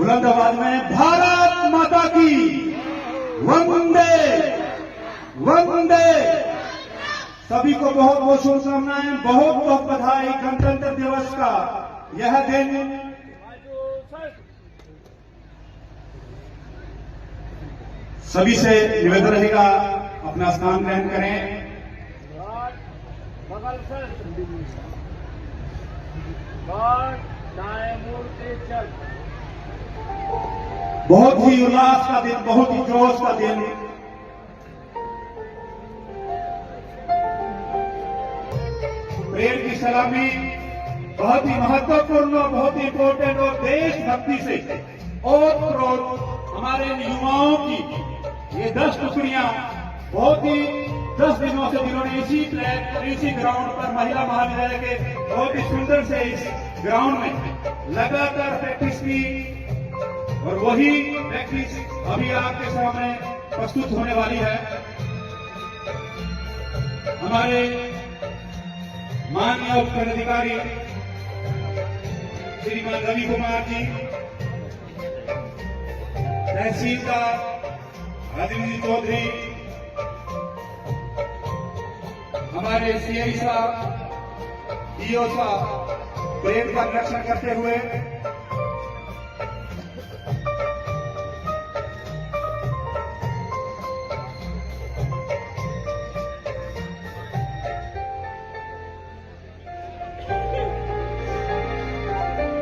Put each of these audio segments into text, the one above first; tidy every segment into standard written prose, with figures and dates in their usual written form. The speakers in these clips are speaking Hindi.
बुलंद आवाज में भारत माता की वंदे वंदे। सभी को बहुत बहुत शुभकामनाएं, बहुत बहुत बधाई। गणतंत्र दिवस का यह दिन सभी से निवेदन रहेगा अपना स्थान ग्रहण करें। बगल से दाएं मुड़ के चल। बहुत ही उल्लास का दिन, बहुत ही जोश का दिन। परेड की सलामी बहुत ही महत्वपूर्ण, बहुत ही इंपॉर्टेंट और देशभक्ति से और हमारे युवाओं की ये 10 टुकड़ियां बहुत ही 10 दिनों से जिन्होंने इसी ट्रैक और इसी ग्राउंड पर महिला महाविद्यालय के बहुत ही सुंदर से इस ग्राउंड में लगातार प्रैक्टिस की और वही प्रैक्टिस अभी आपके सामने प्रस्तुत होने वाली है। हमारे माननीय उपखंड अधिकारी श्रीमान रवि कुमार जी, तहसीलदार राजेंद्र चौधरी, हमारे सीआई साहब, डीओ साहब परेड का निरीक्षण करते हुए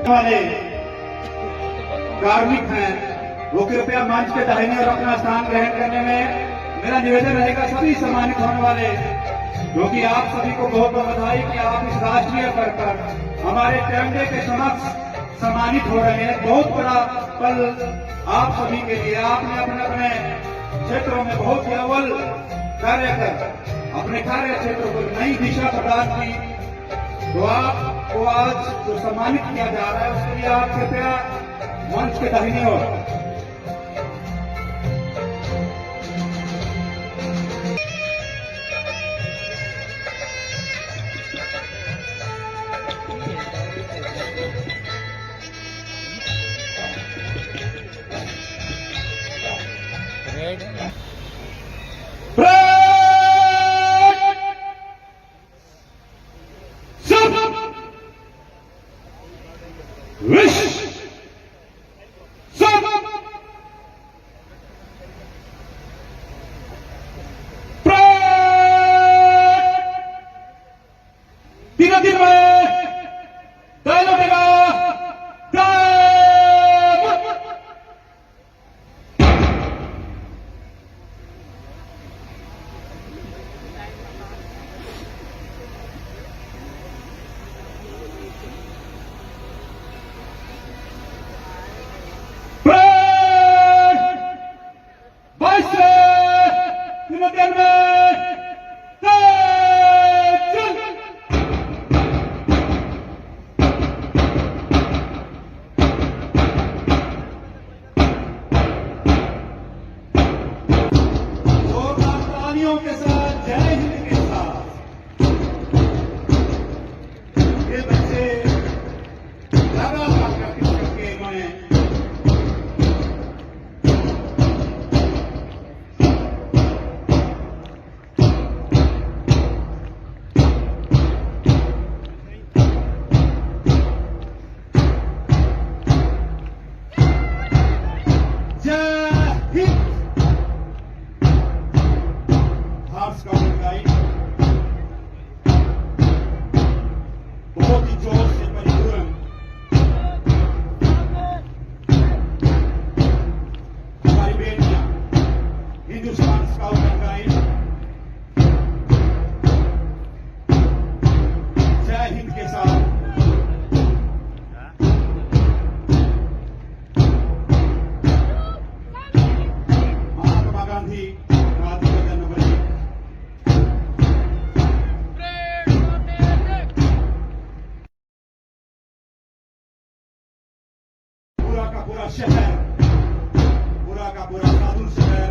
वाले कार्मिक हैं वो कृपया मंच के दाहिने और अपना स्थान ग्रहण करने में मेरा निवेदन रहेगा। सभी सम्मानित होने वाले, क्योंकि आप सभी को बहुत बहुत बधाई कि आप इस राष्ट्रीय स्तर पर हमारे तिरंगे के समक्ष सम्मानित हो रहे हैं। बहुत बड़ा पल आप सभी के लिए। आपने अपने अपने क्षेत्रों में बहुत ही अव्वल कार्य कर अपने कार्य क्षेत्रों को नई दिशा प्रदान की, तो आपको आज जो सम्मानित किया जा रहा है उसके लिए आप कृपया मंच के दाहिनी ओर के साथ जय हिंद के साथ ये बच्चे लगातार प्रैक्टिस करके इन्होंने बहुत ही जोर से परिपूर्ण हमारी बेटियां हिंदुस्तान स्काउट एंड गाइड जय हिंद के साथ महात्मा गांधी क्रांति का जन्म पूरा शहर, पूरा का पूरा साधु शहर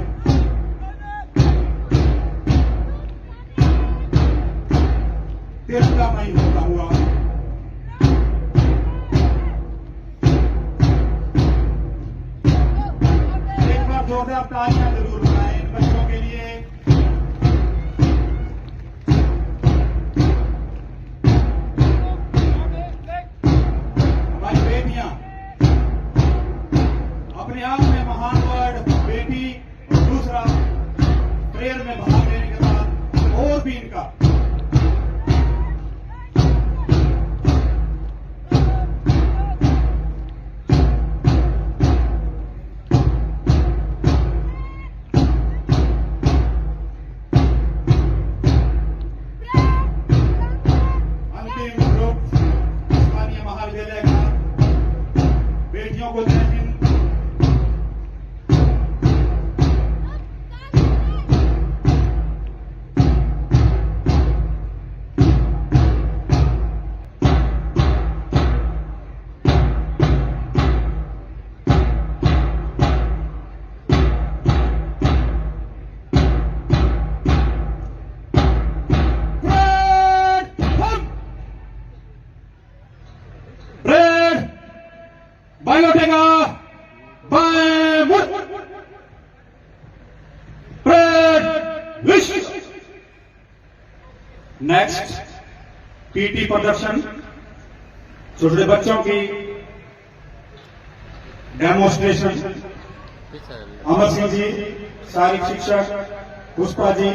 तिरंगामयी होता हुआ से आप तालियां जरूर बजाएं इन बच्चों के लिए। हमारी बेटियां अपने आप में महान वर्ड बेटी और दूसरा प्रेयर में भाग लेने के बाद और भी इनका बेटियों को जय हिंद। बाएं लौटेगा, बाएं मुड़, नेक्स्ट पीटी प्रदर्शन छोटे बच्चों की डेमोन्स्ट्रेशन। अमर सिंह जी, शारीरिक शिक्षक, पुष्पा जी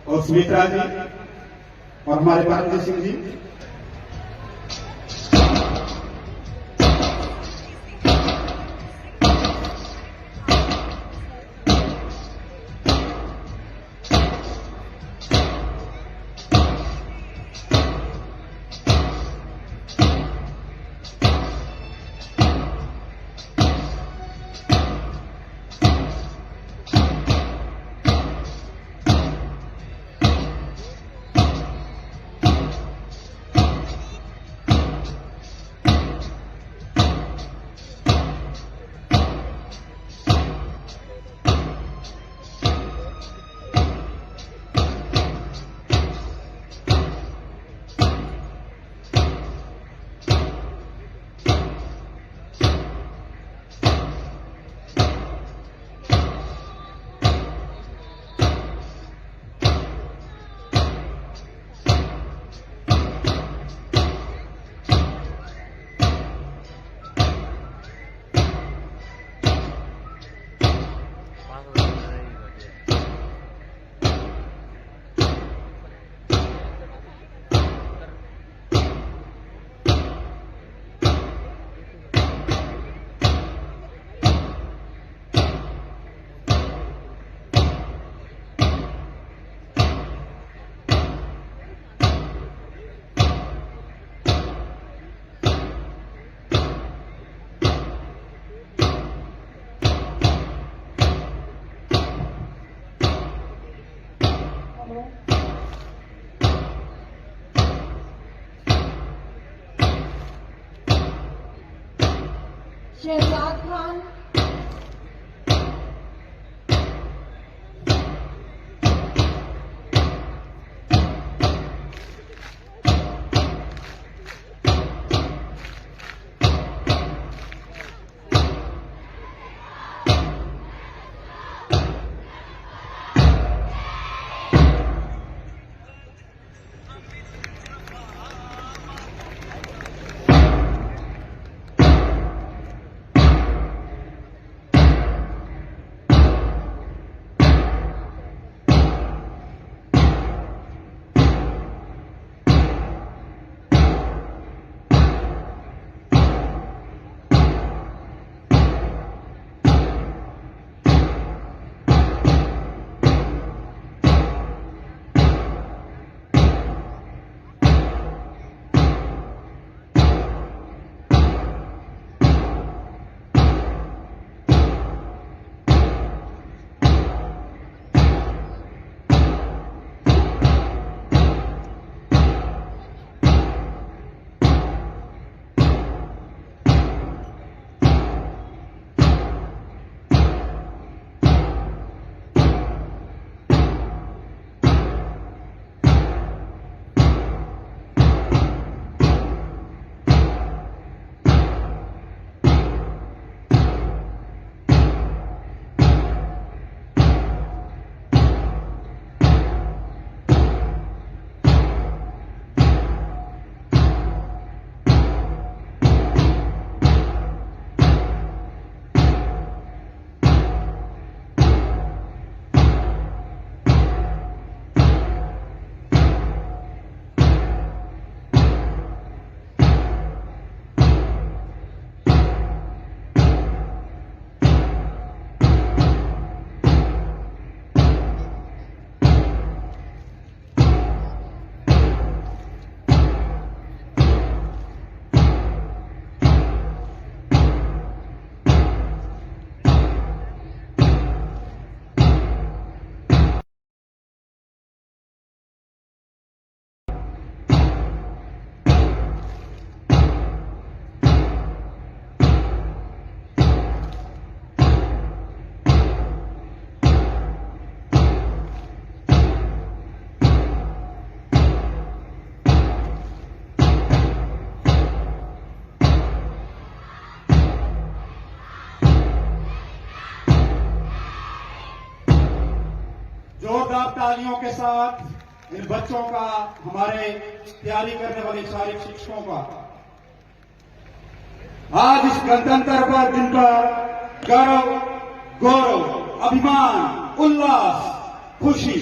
और सुमित्रा जी और हमारे भारत सिंह जी। शहजाद खान, जोरदार तालियों के साथ इन बच्चों का, हमारे तैयारी करने वाले सारे शिक्षकों का आज इस गणतंत्र दिन पर गौरव, अभिमान, उल्लास, खुशी,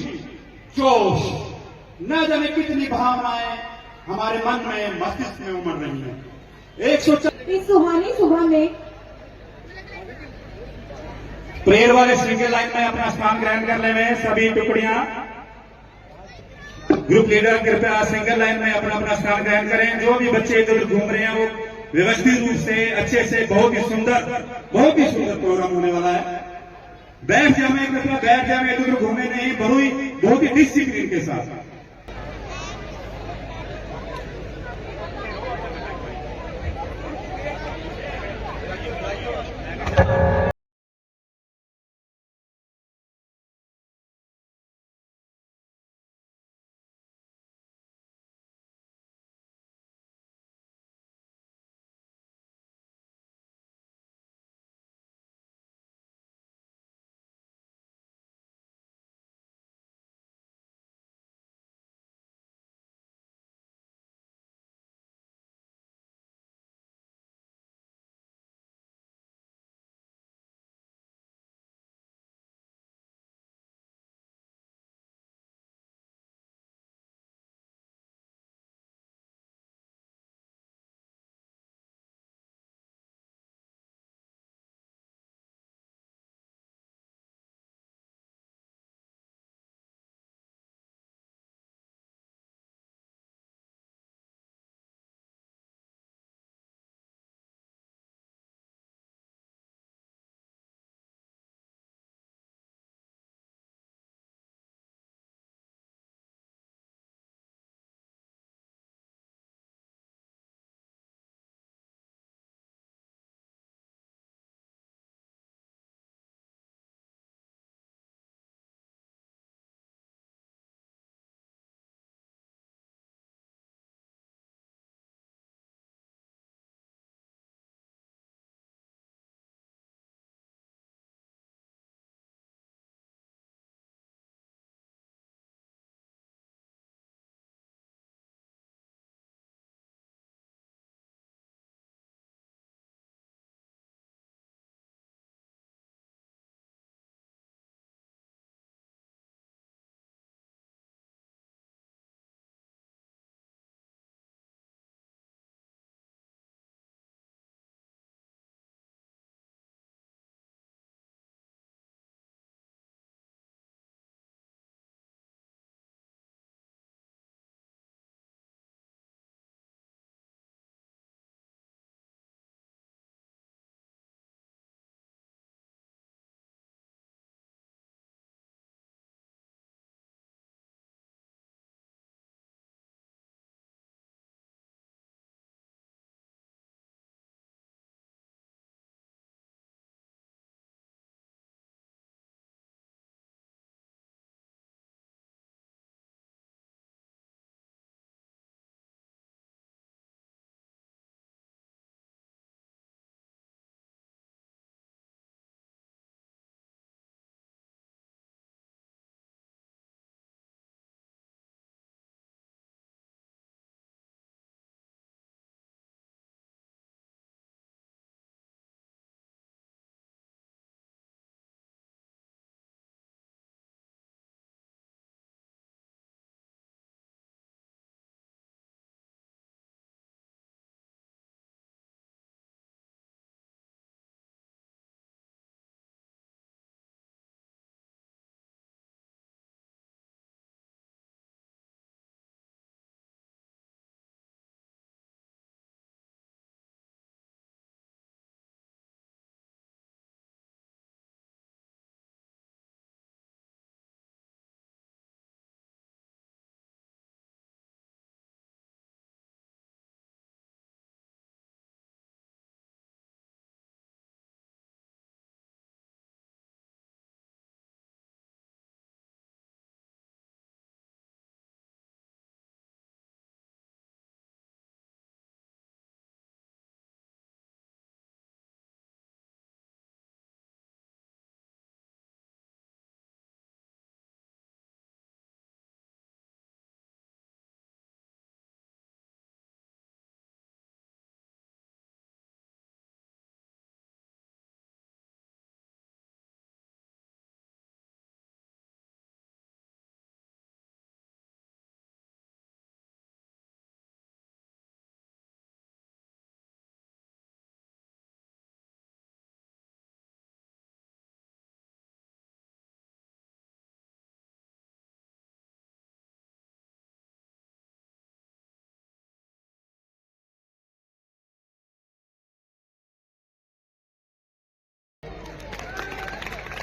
जोश, न जाने कितनी भावनाएं हमारे मन में, मस्तिष्क में उमड़ रही हैं। 140 इस सुहानी सुबह में प्रेयर वाले सिंगल लाइन में अपना स्थान ग्रहण करने में सभी टुकड़ियां, ग्रुप लीडर कृपया सिंगल लाइन में अपना अपना स्थान ग्रहण करें। जो भी बच्चे इधर घूम रहे हैं वो व्यवस्थित रूप से, अच्छे से, बहुत ही सुंदर प्रोग्राम होने वाला है। बैठ जाए, कृपया बैठ जाए, इधर घूमे नहीं, बहुत ही डिसिप्लिन के साथ।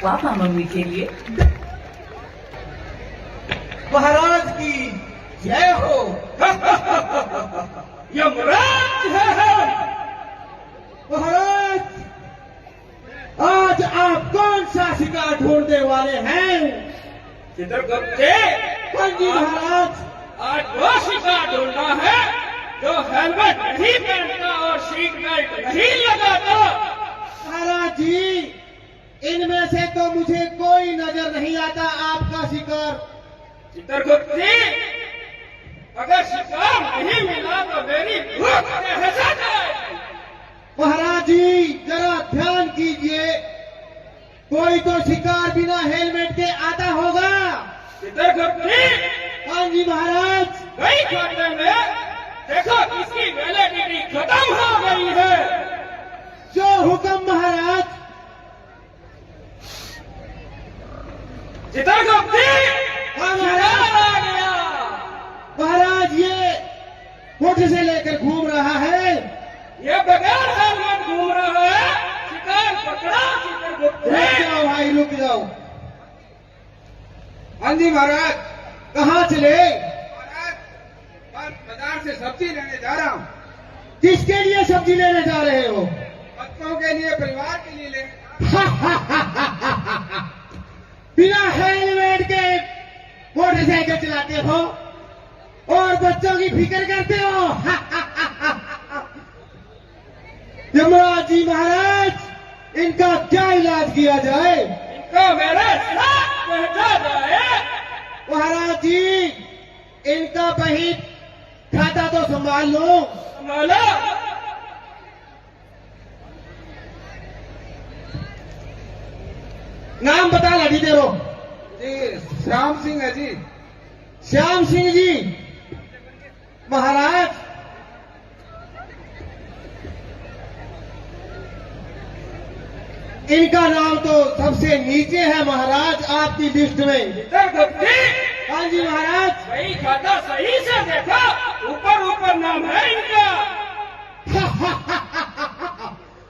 पापा मम्मी के लिए महाराज की जय हो। यमराज है। महाराज, आज आप कौन सा शिकार ढूंढने वाले हैं? चित्रगुप्त हाँ जी महाराज। आज वो शिकार ढूंढना है जो हेलमेट नहीं पहनता और सीट बेल्ट नहीं लगाता। महाराज जी, इनमें से तो मुझे कोई नजर नहीं आता आपका शिकार। चित्रगुप्त जी, अगर शिकार नहीं मिला तो मेरी भूख कैसे जाएगी? महाराज जी, जरा ध्यान कीजिए, कोई तो शिकार बिना हेलमेट के आता होगा। चित्रगुप्त जी, हाँ जी महाराज। कई खाते में देखो किसकी वैलिडिटी खत्म हो गई है। जो हुक्म महाराज। चित्रगुप्त जी, हाँ शिकार महाराज। आ गया। महाराज, ये कोठे से लेकर घूम रहा है। ये बगैर हेलमेट घूम रहा है। शिकार पकड़ा चित्रगुप्त रुक जी। जाओ भाई, रुक जाओ। हाँ जी महाराज। कहाँ चले? महाराज, मैं बाजार से सब्जी लेने जा रहा हूँ। किसके लिए सब्जी लेने जा रहे हो? बच्चों के लिए, परिवार के लिए लेने। बिना हेलमेट के मोटरसाइकिल चलाते हो और बच्चों की फिक्र करते हो। यमराज जी महाराज, इनका क्या इलाज किया जाए? इनको मेरे साथ पहुंचा जाए। महाराज जी, इनका बही खाता तो संभाल लो। संभालो। नाम बता लाठी तेरो। जी, श्याम सिंह है जी। श्याम सिंह जी। महाराज, इनका नाम तो सबसे नीचे है महाराज आपकी लिस्ट में। चित्रगुप्त जी, हाँ जी महाराज। सही खाता सही से देखा, ऊपर ऊपर नाम है इनका।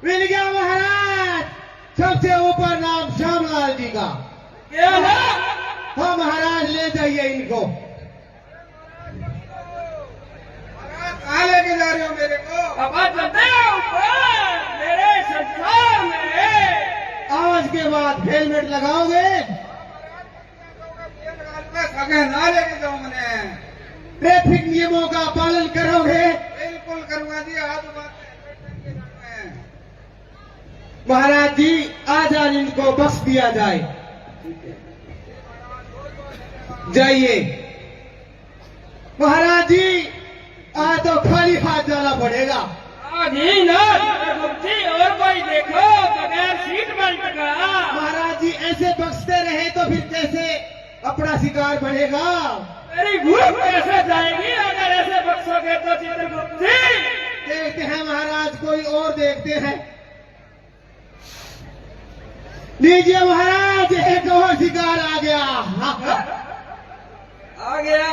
मिल गया महाराज, सबसे ऊपर नाम श्यामलाल जी का। क्या है? हाँ महाराज, ले जाइए इनको। महाराज, कहाँ लेके जा रहे हो मेरे को? अब आ चलते हैं ऊपर मेरे संसार में। आज के बाद हेलमेट लगाओगे? सगे ना लेके जाऊँ मैंने। ट्रैफिक नियमों का पालन करोगे? बिल्कुल करूँगा जी। आज बात लेके जाऊँ मैं। महाराज जी, आज इनको बख्श दिया जाए। जाइए। महाराज जी, आज तो खाली हाथ जाना पड़ेगा। आज ही ना चित्रगुप्त जी, और कोई देखो बगैर सीट बेल्ट का। महाराज जी, ऐसे बख्शते रहे तो फिर कैसे अपना शिकार बढ़ेगा? मेरी भूख कैसे जाएगी अगर ऐसे बख्शोगे तो चित्रगुप्त जी? देखते हैं महाराज, कोई और देखते हैं। लीजिए महाराज, एक और शिकार आ गया। आ गया।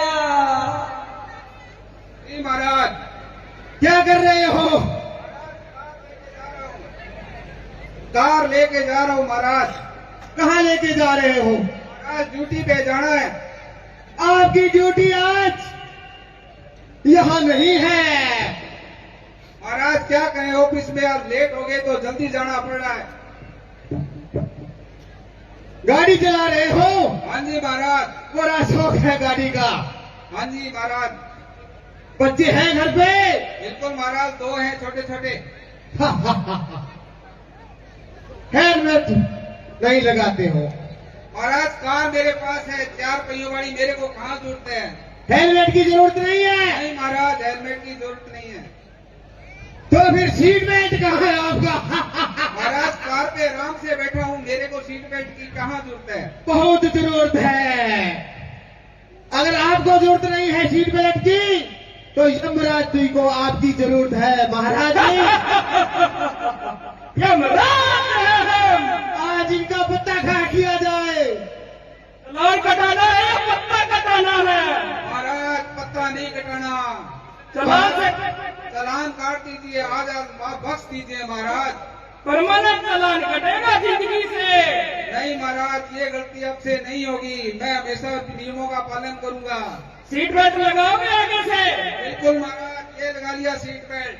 जी महाराज। क्या कर रहे हो? कार लेके जा रहा हूँ महाराज। कहाँ लेके जा रहे हो? महाराज, ड्यूटी पे जाना है। आपकी ड्यूटी आज यहाँ नहीं है। महाराज, क्या कहें, ऑफिस में आज लेट हो गए तो जल्दी जाना पड़ रहा है। गाड़ी चला रहे हो? हाँ जी महाराज। बड़ा शौक है गाड़ी का। हाँ जी महाराज। बच्चे हैं घर पे? बिल्कुल महाराज, 2 हैं छोटे छोटे। हेलमेट नहीं लगाते हो? महाराज, कार मेरे पास है, 4 पहियों वाली, मेरे को कहाँ जरूरत है? हेलमेट की जरूरत नहीं है? नहीं महाराज, हेलमेट की जरूरत नहीं है। तो फिर सीट बेल्ट कहाँ है आपका? महाराज, कार पे आराम से बैठा हूँ, मेरे को सीट बेल्ट की कहाँ जरूरत है? बहुत जरूरत है। अगर आपको जरूरत नहीं है सीट बेल्ट की, तो यमराज जी को आपकी जरूरत है महाराज जी। यमराज है। आज इनका पत्ता खा किया जाए। लाल कटाना है या पत्ता कटाना है? महाराज, पत्ता नहीं कटाना, चलान से चालान काट दीजिए। आज बख्श दीजिए महाराज। परमानेंट चालान कटेगा जिंदगी से। नहीं महाराज, ये गलती अब से नहीं होगी। मैं हमेशा नियमों का पालन करूंगा। सीट बेल्ट लगाओगे आगे से? बिल्कुल महाराज, ये लगा लिया सीट बेल्ट।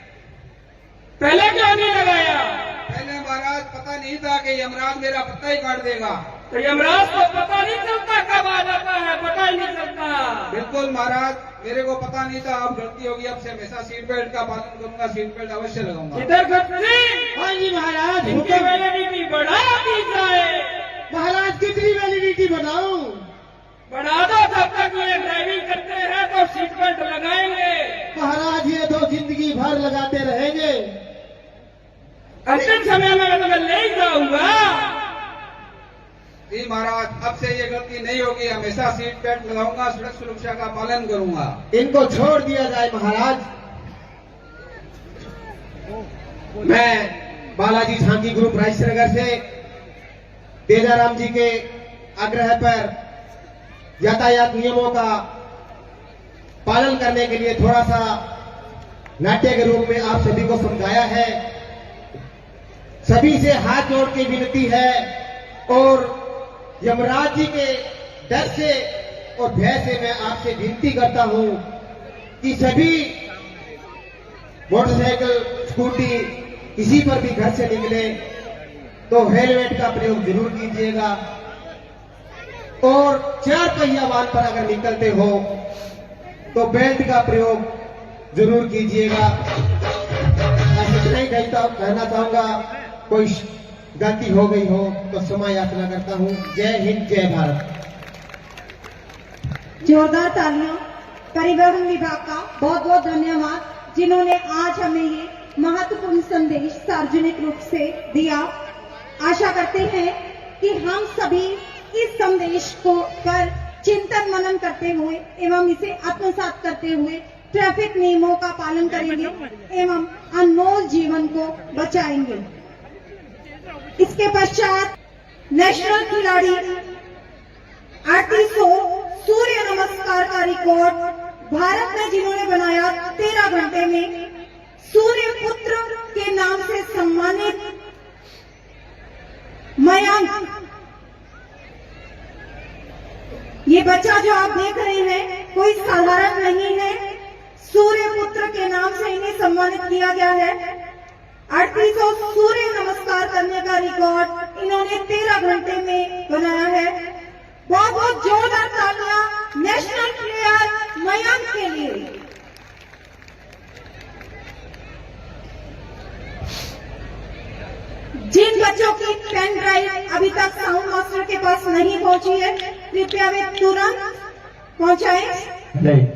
पहले क्यों नहीं लगाया? पहले महाराज पता नहीं था कि यमराज मेरा पत्ता ही काट देगा। तो यमराज को पता नहीं चलता कब आ जाता है, पता ही नहीं चलता। बिल्कुल महाराज, मेरे को पता नहीं था। अब गलती होगी, अब से हमेशा सीट बेल्ट का पालन करूंगा। सीट बेल्ट अवश्य लगाऊंगा। इधर खत्री, हाँ जी महाराज, इनकी हुक्म। वैलिडिटी बढ़ा दी जाए। महाराज कितनी वैलिडिटी बताऊं? बढ़ा दो, जब तक ये ड्राइविंग करते हैं तो सीट बेल्ट लगाएंगे। महाराज ये तो जिंदगी भर लगाते रहेंगे। अंतिम समय में मैं तुम्हें ले ही जाऊंगा। जी महाराज, अब से ये गलती नहीं होगी। हमेशा सीट बेल्ट लगाऊंगा, सड़क सुरक्षा का पालन करूंगा। इनको छोड़ दिया जाए महाराज। मैं बालाजी झांकी ग्रुप राजनगर से तेजाराम जी के आग्रह पर यातायात नियमों का पालन करने के लिए थोड़ा सा नाट्य के रूप में आप सभी को समझाया है। सभी से हाथ जोड़ के विनती है और यमराज जी के डर से और भय से मैं आपसे विनती करता हूं कि सभी मोटरसाइकिल, स्कूटी किसी पर भी घर से निकले तो हेलमेट का प्रयोग जरूर कीजिएगा और 4 पहिया वाहन पर अगर निकलते हो तो बेल्ट का प्रयोग जरूर कीजिएगा। ऐसे नहीं कहना चाहूंगा, कोई गलती हो गई हो तो क्षमा याचना करता हूं। जय हिंद, जय भारत। जोरदार तालियां परिवहन विभाग का बहुत बहुत धन्यवाद, जिन्होंने आज हमें ये महत्वपूर्ण संदेश सार्वजनिक रूप से दिया। आशा करते हैं कि हम सभी इस संदेश को पर चिंतन मनन करते हुए एवं इसे आत्मसात करते हुए ट्रैफिक नियमों का पालन करेंगे एवं अनमोल जीवन को बचाएंगे। इसके पश्चात नेशनल खिलाड़ी आर्टिसो सूर्य नमस्कार का रिकॉर्ड भारत में जिन्होंने बनाया 13 घंटे में, सूर्य पुत्र के नाम से सम्मानित मयंक। ये बच्चा जो आप देख रहे हैं कोई साधारण नहीं है। सूर्य पुत्र के नाम से इन्हें सम्मानित किया गया है। 3800 सूर्य नमस्कार करने का रिकॉर्ड इन्होंने 13 घंटे में बनाया है। बहुत बहुत जोरदार तालियां नेशनल प्लेयर मयंक के लिए। जिन बच्चों की पेन ड्राइव अभी तक साउंड मास्टर के पास नहीं पहुंची है, कृपया वे तुरंत पहुंचाएं।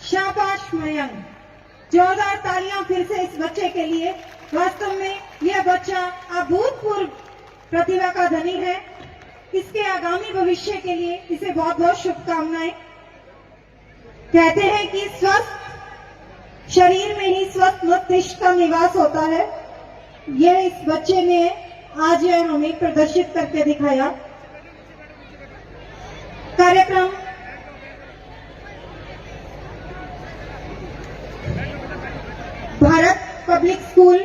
शाबाश मयंक। जोरदार तालियां फिर से इस बच्चे के लिए। वास्तव में यह बच्चा अभूतपूर्व प्रतिभा का धनी है। इसके आगामी भविष्य के लिए इसे बहुत बहुत शुभकामनाएं। कहते हैं कि स्वस्थ शरीर में ही स्वस्थ मस्तिष्क का निवास होता है। यह इस बच्चे ने आज यह हमें प्रदर्शित करके दिखाया। कार्यक्रम भारत पब्लिक स्कूल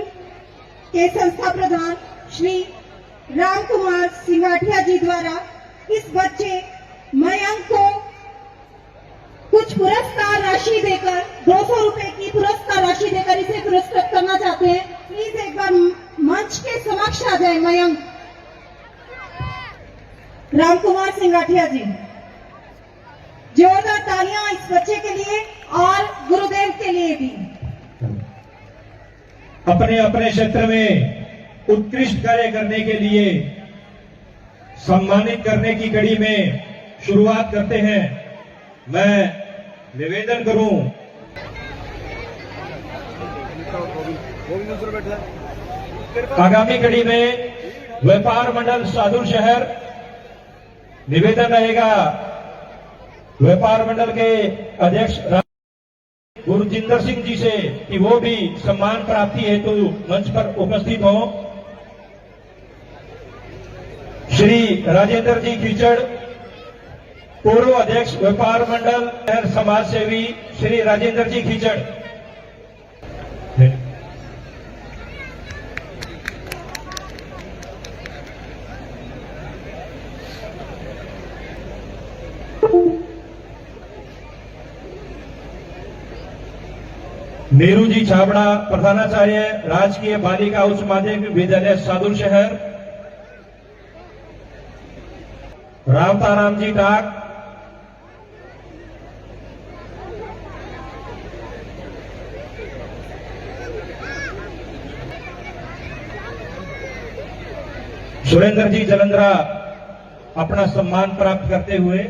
के संस्था प्रधान श्री राम कुमार सिंघाटिया जी द्वारा इस बच्चे मयंक को कुछ पुरस्कार राशि देकर 200 रुपए की पुरस्कार राशि देकर इसे पुरस्कृत करना चाहते हैं। प्लीज एक बार मंच के समक्ष आ जाए मयंक। राम कुमार सिंघाटिया जी, जोरदार तालियां इस बच्चे के लिए और गुरुदेव के लिए भी। अपने अपने क्षेत्र में उत्कृष्ट कार्य करने के लिए सम्मानित करने की कड़ी में शुरुआत करते हैं। मैं निवेदन करूं आगामी कड़ी में व्यापार मंडल सादुल शहर, निवेदन रहेगा व्यापार मंडल के अध्यक्ष गुरजिंदर सिंह जी से कि वो भी सम्मान प्राप्ति हेतु मंच पर उपस्थित हों। श्री राजेंद्र जी खीचड़, पूर्व अध्यक्ष व्यापार मंडल शहर समाज सेवी श्री राजेंद्र जी खीचड़। नेहरू जी छाबड़ा, प्रधानाचार्य राजकीय बालिका उच्च माध्यमिक विद्यालय सादुल शहर। रावताराम जी टाक, सुरेंद्र जी जलंधरा अपना सम्मान प्राप्त करते हुए,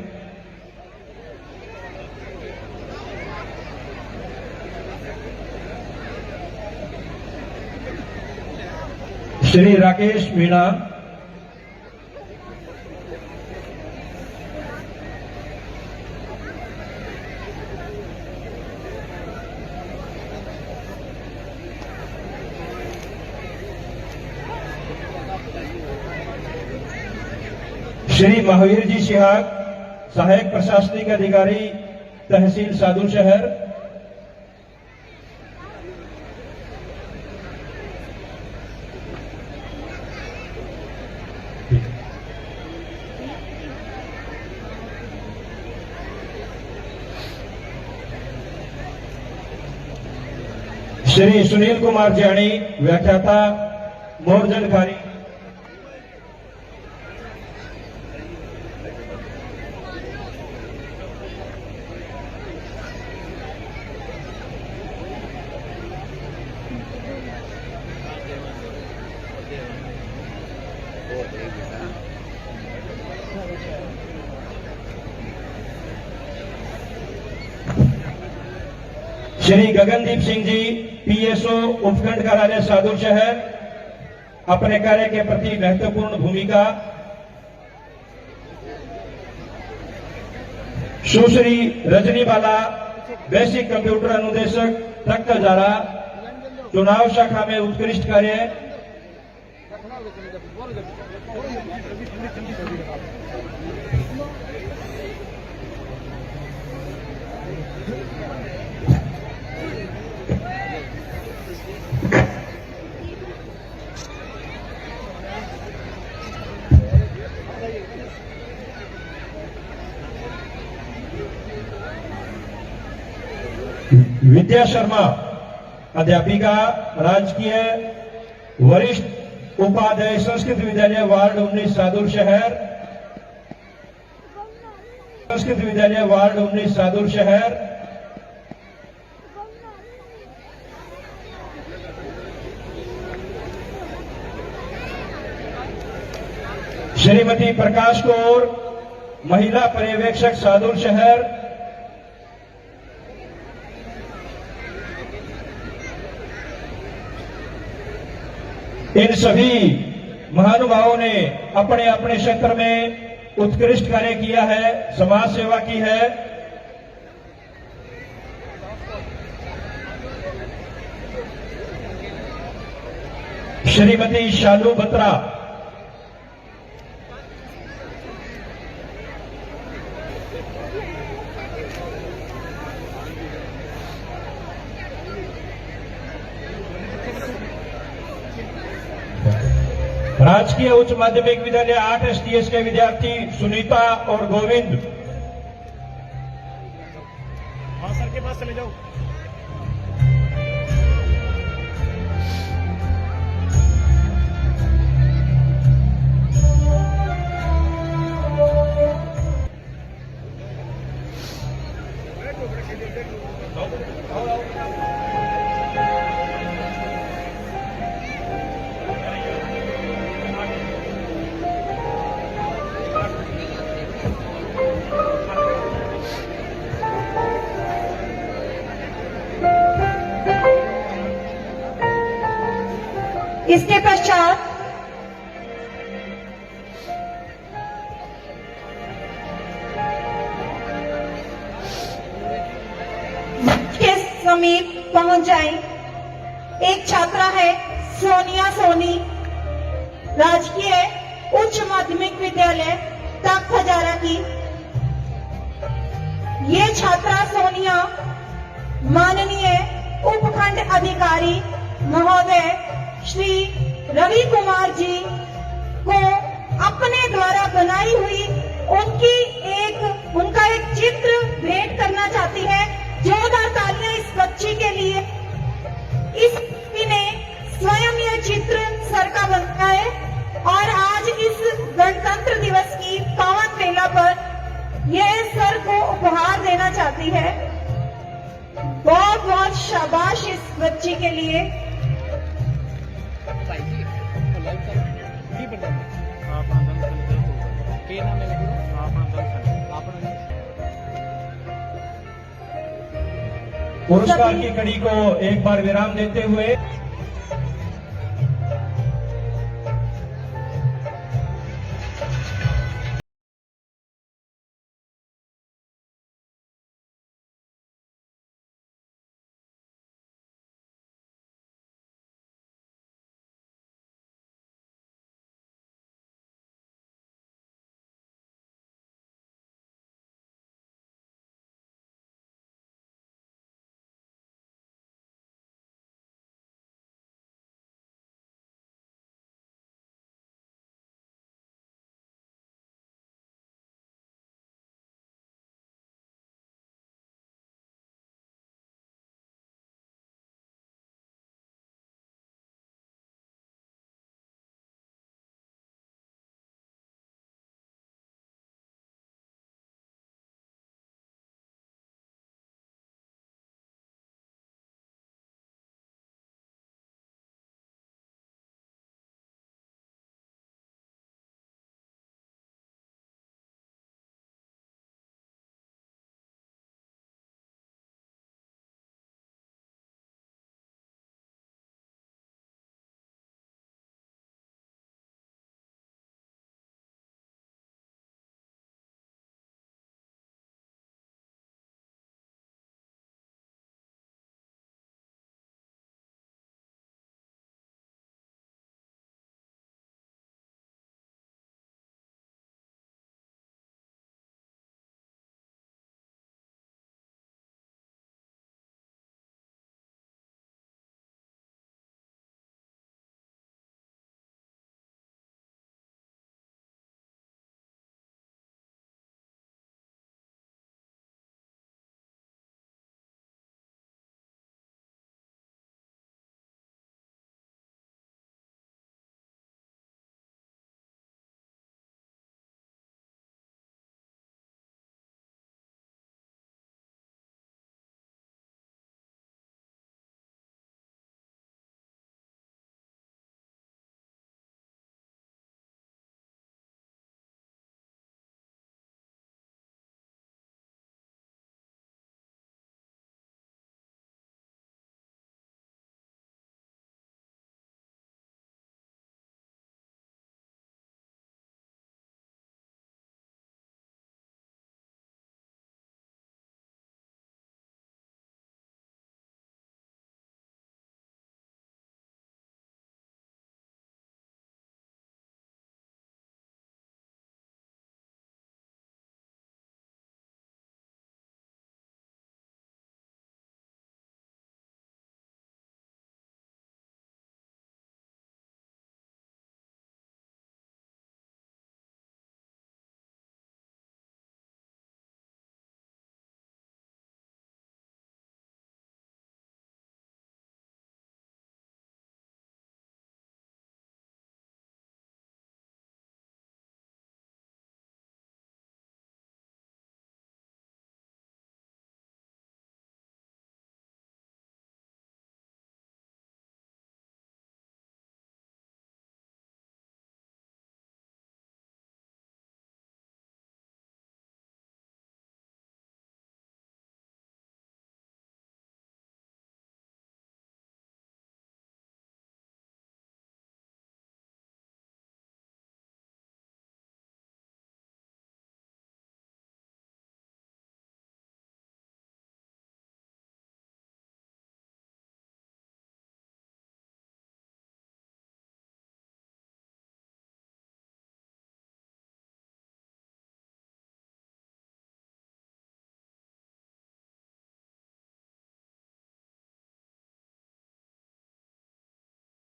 श्री राकेश मीणा, श्री महावीर जी सिहाग, सहायक प्रशासनिक अधिकारी तहसील सादुल शहर। श्री सुनील कुमार जानी, व्याख्याता मोर जानकारी। श्री गगनदीप सिंह जी, पीएसओ उपखंड कार्यालय सादुल शहर, अपने कार्य के प्रति महत्वपूर्ण भूमिका। सुश्री रजनीबाला, बेसिक कंप्यूटर अनुदेशक तख्त हजारा, चुनाव शाखा में उत्कृष्ट कार्य। विद्या शर्मा, अध्यापिका, राजकीय वरिष्ठ उपाध्याय, संस्कृत विद्यालय वार्ड 19 सादुल शहर। संस्कृत विद्यालय वार्ड 19 सादुल शहर। श्रीमती प्रकाश कौर, महिला पर्यवेक्षक सादुल शहर। इन सभी महानुभावों ने अपने अपने क्षेत्र में उत्कृष्ट कार्य किया है, समाज सेवा की है। श्रीमती शालू बत्रा, राजकीय उच्च माध्यमिक विद्यालय 8 STS के विद्यार्थी सुनीता और गोविंद। हाँ सर के पास चले जाओ। इसके पश्चात के समीप पहुंच जाए। एक छात्रा है सोनिया सोनी, राजकीय उच्च माध्यमिक विद्यालय तख्त हजारा की। ये छात्रा सोनिया माननीय उपखंड अधिकारी महोदय श्री रवि कुमार जी को अपने द्वारा बनाई हुई उनका एक चित्र भेंट करना चाहती है। जोरदार तालियां इस बच्ची के लिए। इस बच्ची ने स्वयं यह चित्र सर का बनाया है और आज इस गणतंत्र दिवस की पावन बेला पर यह सर को उपहार देना चाहती है। बहुत बहुत शाबाश इस बच्ची के लिए। पुरस्कार की कड़ी को एक बार विराम देते हुए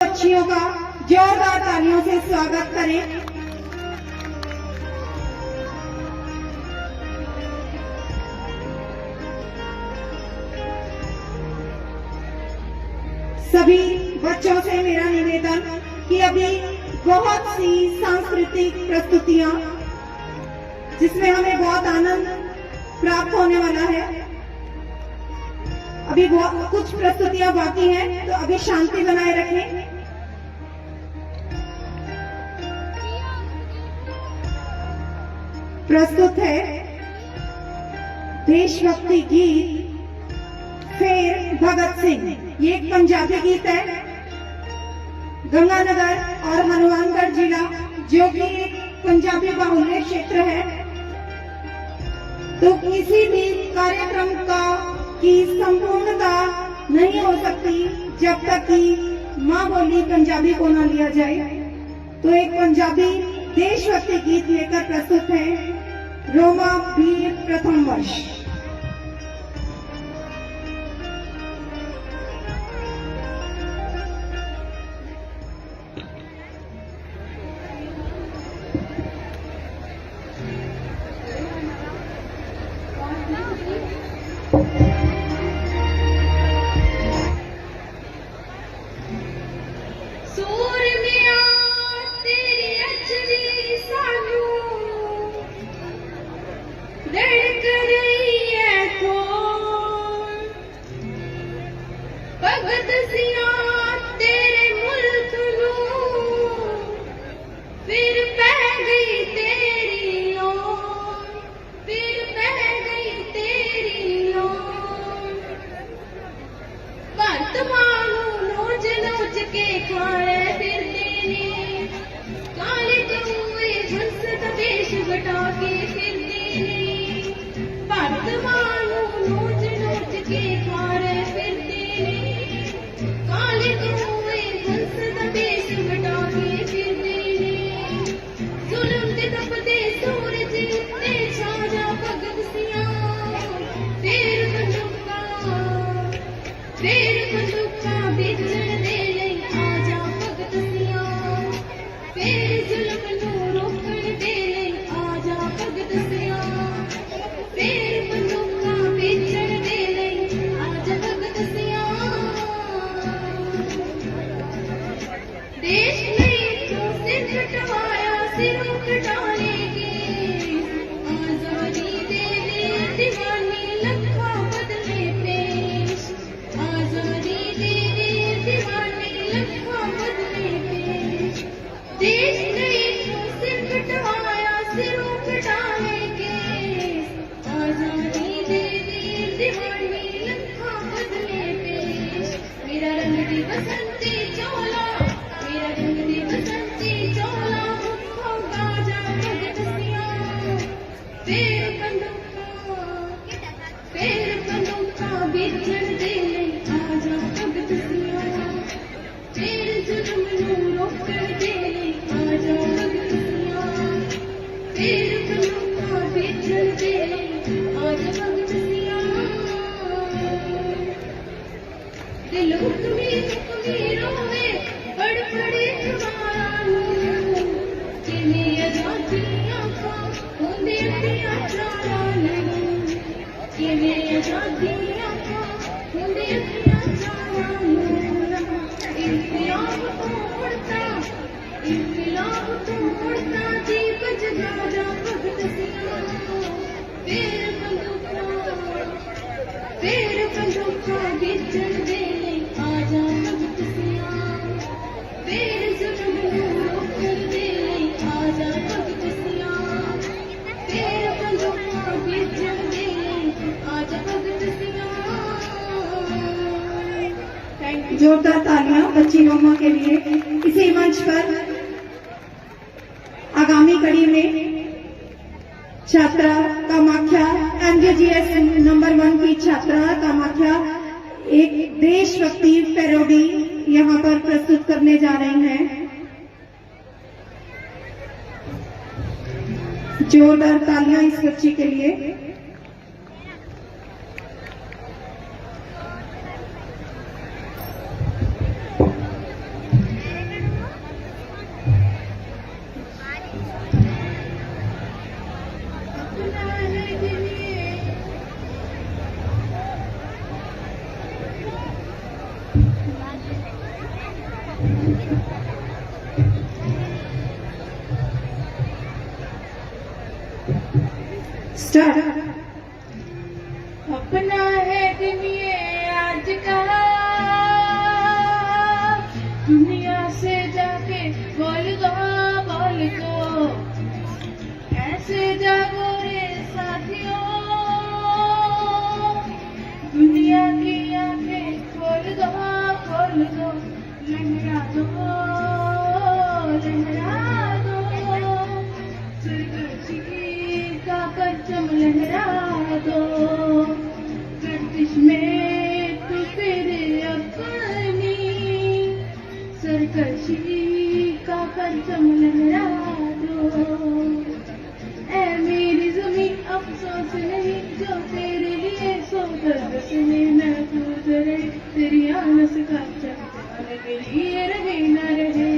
बच्चियों का जोरदार तालियों से स्वागत करें। सभी बच्चों से मेरा निवेदन कि अभी बहुत सी सांस्कृतिक प्रस्तुतियां जिसमें हमें बहुत आनंद प्राप्त होने वाला है, अभी बहुत कुछ प्रस्तुतियां बाकी हैं, तो अभी शांति बनाए रखें। प्रस्तुत है देशभक्ति गीत फिर भगत सिंह। ये एक पंजाबी गीत है। गंगानगर और हनुमानगढ़ जिला जो कि एक पंजाबी बाहुल्य क्षेत्र है, तो किसी भी कार्यक्रम की संपूर्णता नहीं हो सकती जब तक कि माँ बोली पंजाबी को न लिया जाए। तो एक पंजाबी देशभक्ति गीत लेकर प्रस्तुत है रोमा वीर प्रथम वर्ष। जोरदार तालियां बच्ची रोमा के लिए। इसी मंच पर आगामी कड़ी में छात्रा कामाख्या MJGS नंबर 1 की छात्रा कामाख्या एक देशभक्ति पैरोडी यहाँ पर प्रस्तुत करने जा रही हैं। जोरदार तालियां इस बच्ची के लिए। स्टार्ट। अपना है दिन ये आज का, दुनिया से जाके बोल दो ऐसे जागो रे साथियों, दुनिया की आंखें खोल दो लहरा दो सरगर्जी का परचम लहरा दो, गर्दिश में तू फिर अपनी सरकशी का परचम लहरा दो। ऐ मेरी ज़मीं अफसोस नहीं जो तेरे लिए सो दर्द में महफूज रहे, तेरी आस का चमन के लिए रहे न रहे।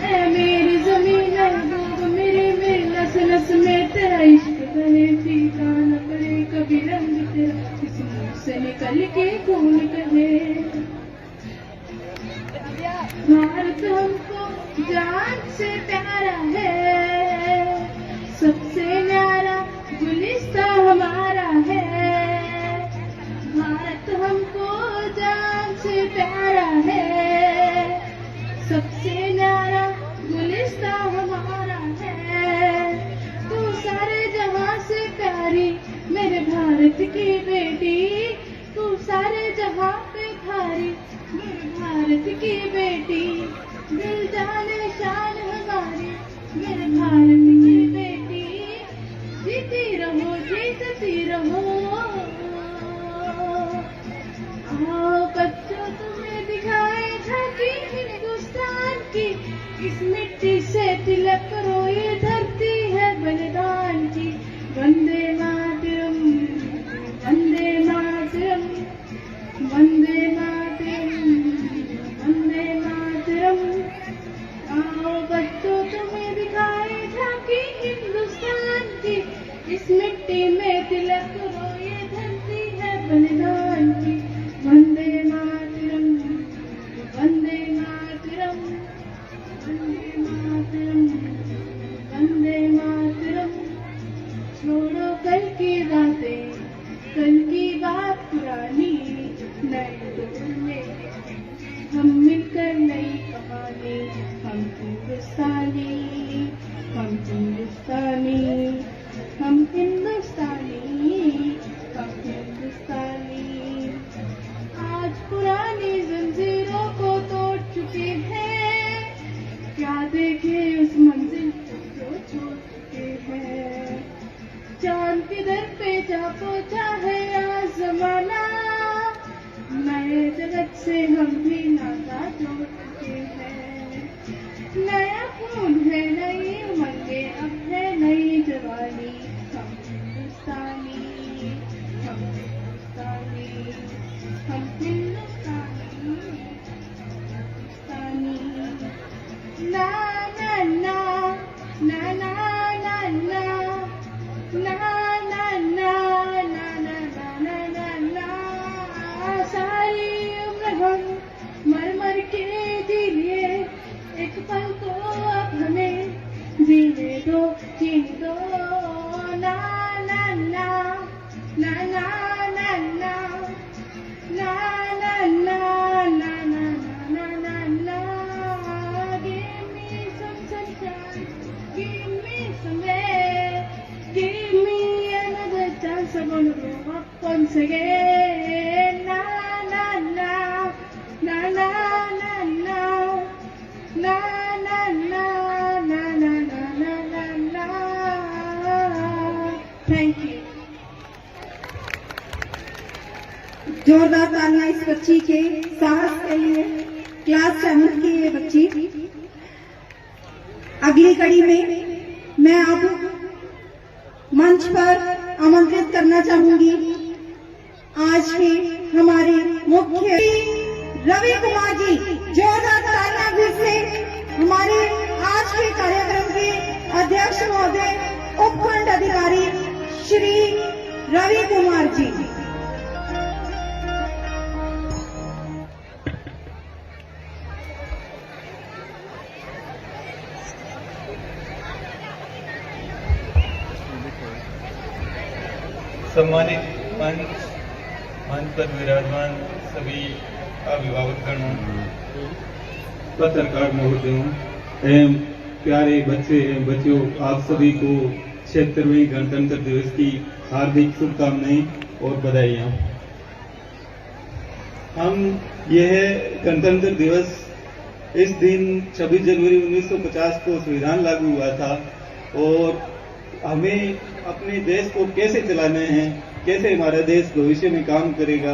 ऐ मेरी ज़मीं महबूब मेरे नस नस में तेरा इश्क बहे, फीका न पड़े कभी रंग तेरा किसी मुंह से निकल के खून कहे। भारत हमको जान से प्यारा है, सबसे न्यारा गुलिस्ता हमारा है। भारत हमको जान से प्यारा है, सबसे न्यारा गुलिस्ता हमारा है। तू सारे जहां से प्यारी मेरे भारत की बेटी, तू सारे जहां पे भारी मेरे भारत की बेटी, दिल जाने शान हमारी मेरे भारत की बेटी, जीती रहो जीतती रहो। आओ बच्चों तुम्हें दिखाए झांकी हिंदुस्तान की, इस मिट्टी से तिलक करो ये धरती है बलिदान की। वंदे मातरम वंदे मातरम वंदे मातरम वंदे मातरम। आओ बच्चों तुम्हें दिखाए झांकी हिंदुस्तान की, इस मिट्टी में तिलक करो ये धरती है बलिदान की। वंदे मातरम वंदे मातरम वंदे मातरम वंदे मातरम। छोड़ो कल की बातें, कल की बात पुरानी, नए दौर में हम मिलकर नई कहानी। हम हिंदुस्तानी हम हिंदुस्तानी हम हिंदुस्तानी हम हिंदुस्तानी। आज पुरानी जंजीरों को तोड़ चुके हैं, क्या देखे उस मंजिल को जो छोड़ चुके हैं। चांद के दर पे जा पहुंचा है आज जमाना, नए जगत से हम भी नाता जोड़ चुके हैं। नया खून है नई उमंगें अब है नई जवानी। हम हिंदुस्तानी हम हिंदुस्तानी हम हिंदुस्तानी हिंदुस्तानी। ना ना ना ना ना ना ना ना ना ना ना ना ना ना। सारी उम्र हम मर मर के जी लिए, एक पल को अब हमें जीने दो जीने दो। ना ना ना ना ना ना ना ना ना ना ना ना ना ना। Give me some sunshine, give me some air, give me another chance. I wanna grow up once again. Na na na na na na na na na na na na na na na. Thank you. जोरदार तालियां इस बच्ची के साहस के लिए। क्लास 7 की ये बच्ची। अगली कड़ी में मैं अब मंच पर आमंत्रित करना चाहूंगी आज के हमारे मुख्य रवि कुमार जी। जोरदार तालियां फिर से हमारे आज के कार्यक्रम के अध्यक्ष महोदय उपखंड अधिकारी श्री रवि कुमार जी। सम्मानित मंच पर विराजमान सभी अभिभावकगणों, पत्रकार महोदयों एवं प्यारे बच्चे एवं बच्चियों, आप सभी को 76वें गणतंत्र दिवस की हार्दिक शुभकामनाएं और बधाइयां। हम यह गणतंत्र दिवस इस दिन 26 जनवरी 1950 को संविधान लागू हुआ था और हमें अपने देश को कैसे चलाना है, कैसे हमारा देश भविष्य में काम करेगा।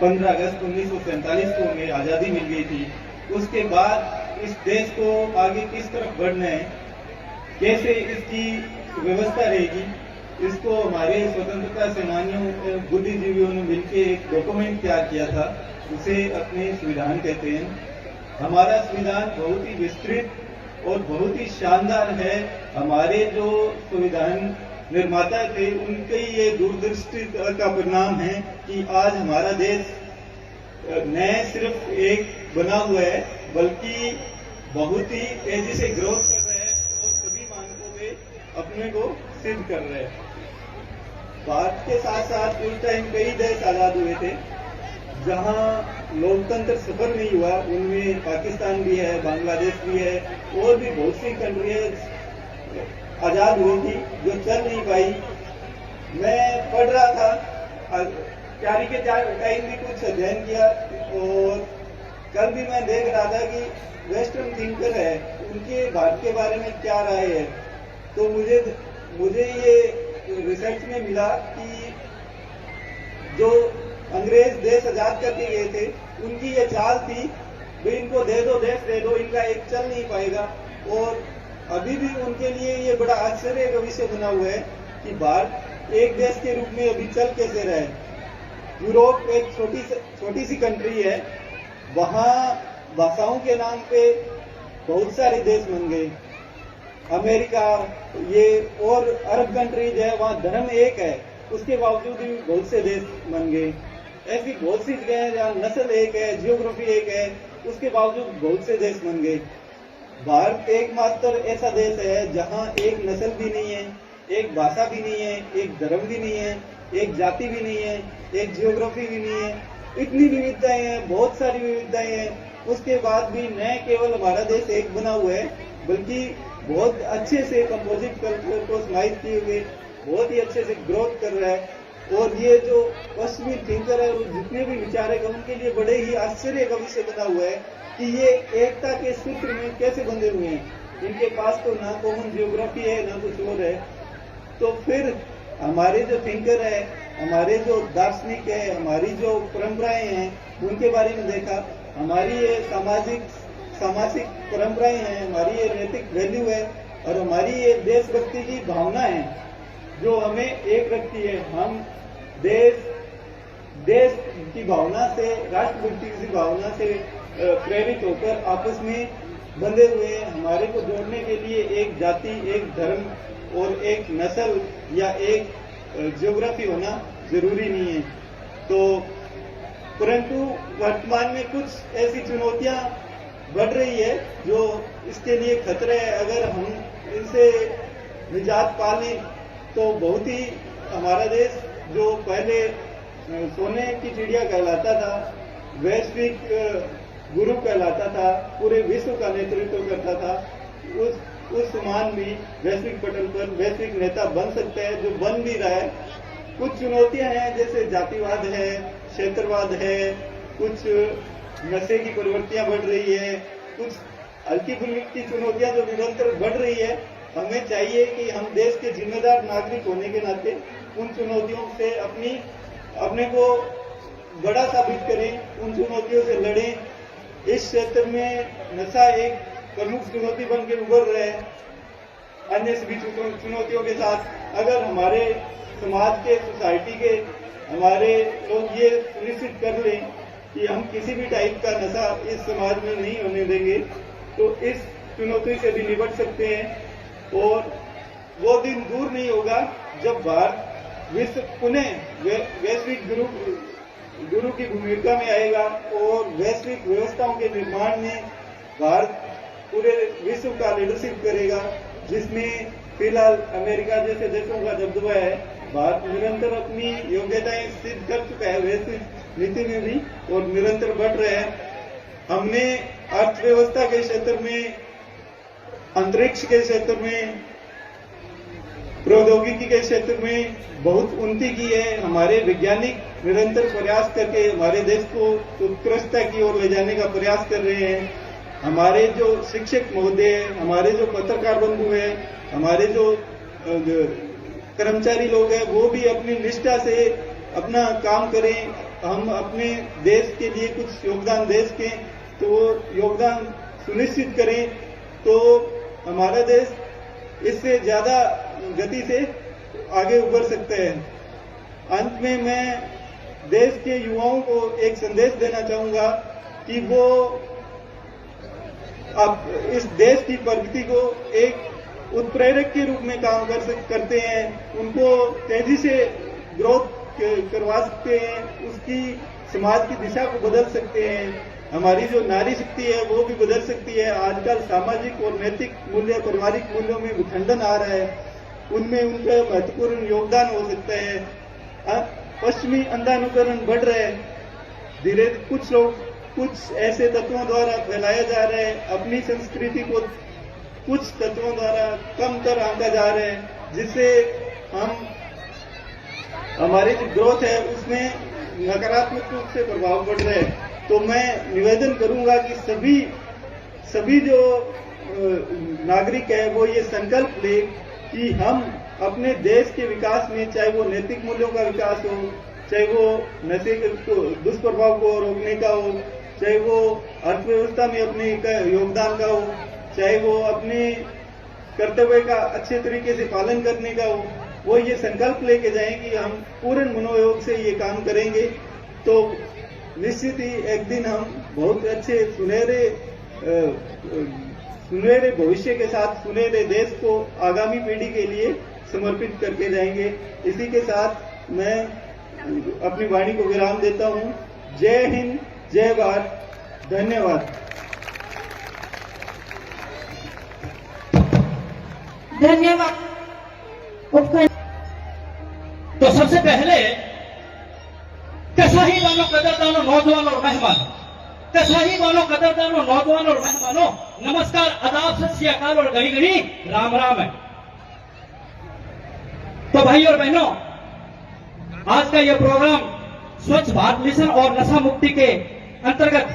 15 अगस्त 1947 को हमें आज़ादी मिल गई थी। उसके बाद इस देश को आगे किस तरफ बढ़ना है, कैसे इसकी व्यवस्था रहेगी, इसको हमारे स्वतंत्रता सेनानियों बुद्धिजीवियों ने मिलकर एक डॉक्यूमेंट तैयार किया था, उसे अपने संविधान कहते हैं। हमारा संविधान बहुत ही विस्तृत और बहुत ही शानदार है। हमारे जो संविधान निर्माता थे उनके ये दूरदृष्टि का परिणाम है कि आज हमारा देश न सिर्फ एक बना हुआ है बल्कि बहुत ही तेजी से ग्रोथ कर रहा है और सभी मानकों पे अपने को सिद्ध कर रहा है। भारत के साथ साथ उस टाइम कई देश आजाद हुए थे जहां लोकतंत्र सफल नहीं हुआ। उनमें पाकिस्तान भी है, बांग्लादेश भी है और भी बहुत सी कंट्रियां आजाद हुई थी जो चल नहीं पाई। मैं पढ़ रहा था, तैयारी के टाइम भी कुछ अध्ययन किया और कल भी मैं देख रहा था कि वेस्टर्न थिंकर है, उनके भारत के बारे में क्या राय है। तो मुझे ये रिसर्च में मिला कि जो अंग्रेज देश आजाद करके गए थे उनकी ये चाल थी, भाई इनको दे दो देश दे दो, इनका एक चल नहीं पाएगा। और अभी भी उनके लिए ये बड़ा आश्चर्य का विषय बना हुआ है कि भारत एक देश के रूप में अभी चल कैसे रहे। यूरोप एक छोटी सी कंट्री है, वहां भाषाओं के नाम पे बहुत सारे देश बन गए। अमेरिका ये और अरब कंट्रीज है, वहां धर्म एक है, उसके बावजूद भी बहुत से देश बन गए। ऐसी बहुत सी जगह है जहाँ नस्ल एक है, जियोग्राफी एक है, उसके बावजूद बहुत से देश बन गए। भारत एकमात्र ऐसा देश है जहाँ एक नस्ल भी नहीं है, एक भाषा भी नहीं है, एक धर्म भी नहीं है, एक जाति भी नहीं है, एक जियोग्राफी भी नहीं है। इतनी विविधताएं हैं, बहुत सारी विविधताएं हैं। उसके बाद भी न केवल हमारा देश एक बना हुआ है बल्कि बहुत अच्छे से कंपोजिट कल्चर को समाहित किए हुए बहुत ही अच्छे से ग्रोथ कर रहा है। और ये जो पश्चिमी थिंकर है, जितने भी विचारक हैं, उनके लिए बड़े ही आश्चर्य का विषय बना हुआ है कि ये एकता के सूत्र में कैसे बंधे हुए हैं। इनके पास तो ना कॉमन जियोग्राफी है ना कुछ और है। तो फिर हमारे जो थिंकर है, हमारे जो दार्शनिक है, हमारी जो परंपराएं हैं, उनके बारे में देखा। हमारी ये सामाजिक परंपराएं हैं, हमारी ये नैतिक वैल्यू है और हमारी ये देशभक्ति की भावना है जो हमें एक रखती है। हम देश की भावना से, राष्ट्रभक्ति की भावना से प्रेरित होकर आपस में बंधे हुए हैं। हमारे को जोड़ने के लिए एक जाति, एक धर्म और एक नस्ल या एक ज्योग्राफी होना जरूरी नहीं है। तो परंतु वर्तमान में कुछ ऐसी चुनौतियां बढ़ रही है जो इसके लिए खतरे है। अगर हम इनसे निजात पा लें तो बहुत ही हमारा देश जो पहले सोने की चिड़िया कहलाता था, वैश्विक गुरु कहलाता था, पूरे विश्व का नेतृत्व करता था, उस समान भी वैश्विक पटल पर वैश्विक नेता बन सकता है, जो बन भी रहा है। कुछ चुनौतियां हैं जैसे जातिवाद है, क्षेत्रवाद है, कुछ नशे की प्रवृत्तियां बढ़ रही है, कुछ हल्की फुल्की चुनौतियां जो निरंतर बढ़ रही है। हमें चाहिए कि हम देश के जिम्मेदार नागरिक होने के नाते उन चुनौतियों से अपने को बड़ा साबित करें, उन चुनौतियों से लड़ें। इस क्षेत्र में नशा एक प्रमुख चुनौती बन के उभर रहा है। अन्य सभी चुनौतियों के साथ अगर हमारे समाज के, सोसाइटी के हमारे लोग ये सुनिश्चित कर लें कि हम किसी भी टाइप का नशा इस समाज में नहीं होने देंगे, तो इस चुनौती से भी निपट सकते हैं। और वो दिन दूर नहीं होगा जब भारत विश्व पुनः वैश्विक गुरु की भूमिका में आएगा और वैश्विक व्यवस्थाओं के निर्माण में भारत पूरे विश्व का लीडरशिप करेगा, जिसमें फिलहाल अमेरिका जैसे देशों का दबदबा है। भारत निरंतर अपनी योग्यताएं सिद्ध कर चुका है, वैसे नीति में भी और निरंतर बढ़ रहे हैं। हमने अर्थव्यवस्था के क्षेत्र में, अंतरिक्ष के क्षेत्र में, प्रौद्योगिकी के क्षेत्र में बहुत उन्नति की है। हमारे वैज्ञानिक निरंतर प्रयास करके हमारे देश को उत्कृष्टता की ओर ले जाने का प्रयास कर रहे हैं। हमारे जो शिक्षक महोदय, हमारे जो पत्रकार बंधु हैं, हमारे जो कर्मचारी लोग हैं, वो भी अपनी निष्ठा से अपना काम करें। हम अपने देश के लिए कुछ योगदान दे सकें, तो योगदान सुनिश्चित करें, तो हमारा देश इससे ज्यादा गति से आगे उभर सकते हैं। अंत में मैं देश के युवाओं को एक संदेश देना चाहूंगा कि वो अब इस देश की प्रगति को एक उत्प्रेरक के रूप में काम करते हैं, उनको तेजी से ग्रोथ करवा सकते हैं, उसकी समाज की दिशा को बदल सकते हैं। हमारी जो नारी शक्ति है वो भी बदल सकती है। आजकल सामाजिक और नैतिक मूल्य, पारिवारिक मूल्यों में विखंडन आ रहा है, उनमें उनका महत्वपूर्ण योगदान हो सकता है। पश्चिमी अंधानुकरण बढ़ रहा है, धीरे कुछ लोग कुछ ऐसे तत्वों द्वारा फैलाया जा रहा है, अपनी संस्कृति को कुछ तत्वों द्वारा कम कर आंका जा रहा है, जिससे हमारी जो ग्रोथ है उसमें नकारात्मक रूप से प्रभाव पड़ रहा है। तो मैं निवेदन करूंगा कि सभी जो नागरिक है वो ये संकल्प ले कि हम अपने देश के विकास में, चाहे वो नैतिक मूल्यों का विकास हो, चाहे वो नशे के दुष्प्रभाव को रोकने का हो, चाहे वो अर्थव्यवस्था में अपने योगदान का हो, चाहे वो अपने कर्तव्य का अच्छे तरीके से पालन करने का हो, वो ये संकल्प लेके जाएं कि हम पूर्ण मनोयोग से ये काम करेंगे, तो निश्चित ही एक दिन हम बहुत अच्छे सुनहरे भविष्य के साथ सुनहरे देश को आगामी पीढ़ी के लिए समर्पित करके जाएंगे। इसी के साथ मैं अपनी वाणी को विराम देता हूं। जय हिंद, जय भारत, धन्यवाद। धन्यवाद। तो सबसे पहले कसाही वालों, कदरदानों, नौजवान और मेहमान, कसाही वालों, कदरदानों, नौजवान और मेहमानों, नमस्कार, आदाब, सत श्री अकाल और घड़ी घड़ी राम राम है। तो भाई और बहनों, आज का यह प्रोग्राम स्वच्छ भारत मिशन और नशा मुक्ति के अंतर्गत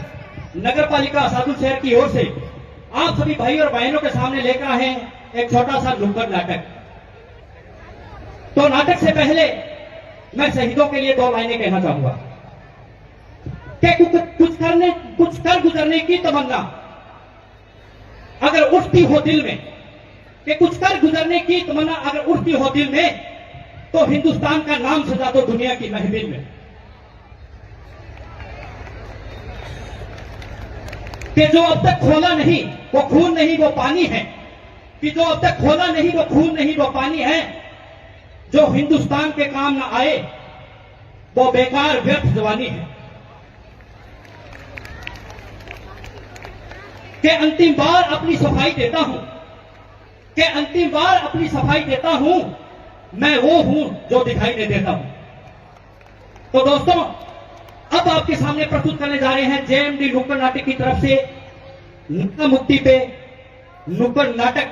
नगर पालिका साधु शहर की ओर से आप सभी भाई और बहनों के सामने लेकर आए हैं एक छोटा सा नुक्कड़ नाटक। तो नाटक से पहले मैं शहीदों के लिए 2 लाइनें कहना चाहूंगा कि कुछ कर गुजरने की तमन्ना अगर उठती हो दिल में, कि कुछ कर गुजरने की तमन्ना अगर उठती हो दिल में, तो हिंदुस्तान का नाम सजा दो दुनिया की महफिल में। कि जो अब तक खोला नहीं वो खून नहीं वो पानी है, कि जो अब तक खोला नहीं वो खून नहीं वो पानी है, जो हिंदुस्तान के काम ना आए वो बेकार व्यर्थ जवानी है। कि अंतिम बार अपनी सफाई देता हूं, कि अंतिम बार अपनी सफाई देता हूं, मैं वो हूं जो दिखाई नहीं देता हूं। तो दोस्तों, अब आपके सामने प्रस्तुत करने जा रहे हैं जेएमडी नुक्कड़ नाटक की तरफ से नशा मुक्ति पे नुक्कड़ नाटक।